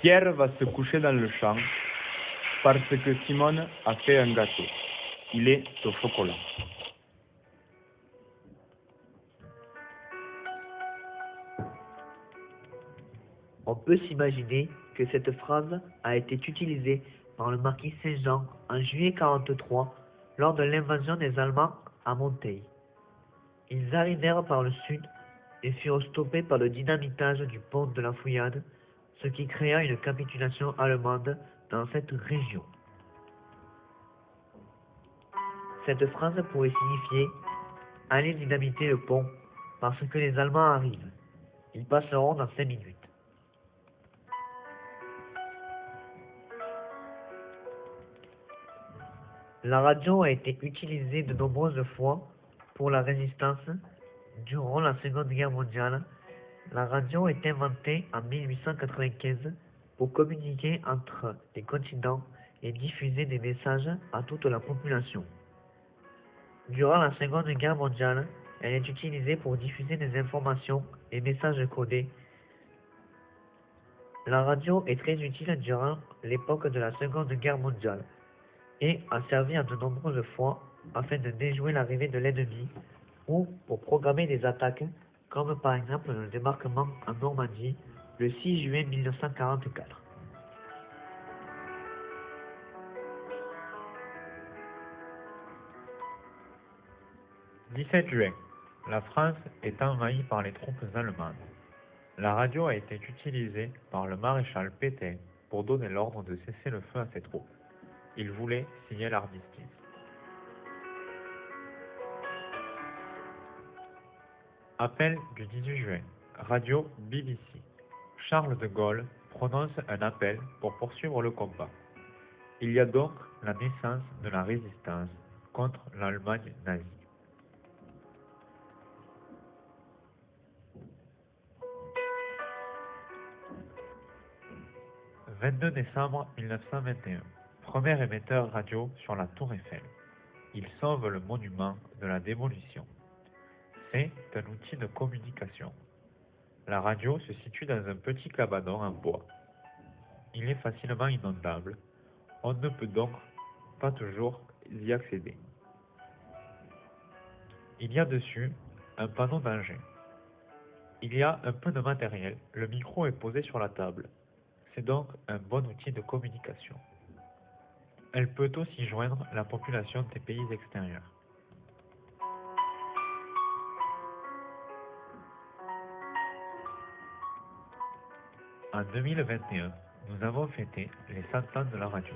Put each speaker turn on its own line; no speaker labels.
Pierre va se coucher dans le champ parce que Simone a fait un gâteau. Il est au chocolat.
On peut s'imaginer que cette phrase a été utilisée par le marquis Saint-Jean en juillet 1943 lors de l'invasion des Allemands à Monteil. Ils arrivèrent par le sud et furent stoppés par le dynamitage du pont de la Fouillade, ce qui créa une capitulation allemande dans cette région. Cette phrase pourrait signifier « Allez dynamiter le pont parce que les Allemands arrivent. Ils passeront dans 5 minutes. » La radio a été utilisée de nombreuses fois pour la résistance. Durant la Seconde Guerre mondiale, la radio est inventée en 1895 pour communiquer entre les continents et diffuser des messages à toute la population. Durant la Seconde Guerre mondiale, elle est utilisée pour diffuser des informations et messages codés. La radio est très utile durant l'époque de la Seconde Guerre mondiale et a servi à de nombreuses fois afin de déjouer l'arrivée de l'ennemi ou pour programmer des attaques, comme par exemple le débarquement en Normandie le 6 juin 1944.
« 17 juin. La France est envahie par les troupes allemandes. La radio a été utilisée par le maréchal Pétain pour donner l'ordre de cesser le feu à ses troupes. Il voulait signer l'armistice. Appel du 18 juin. Radio BBC. Charles de Gaulle prononce un appel pour poursuivre le combat. Il y a donc la naissance de la résistance contre l'Allemagne nazie. « 22 décembre 1921. Premier émetteur radio sur la Tour Eiffel. Il sauve le monument de la démolition. C'est un outil de communication. La radio se situe dans un petit cabanon en bois. Il est facilement inondable. On ne peut donc pas toujours y accéder. Il y a dessus un panneau danger. Il y a un peu de matériel. Le micro est posé sur la table. C'est donc un bon outil de communication. Elle peut aussi joindre la population des pays extérieurs. En 2021, nous avons fêté les 100 ans de la radio.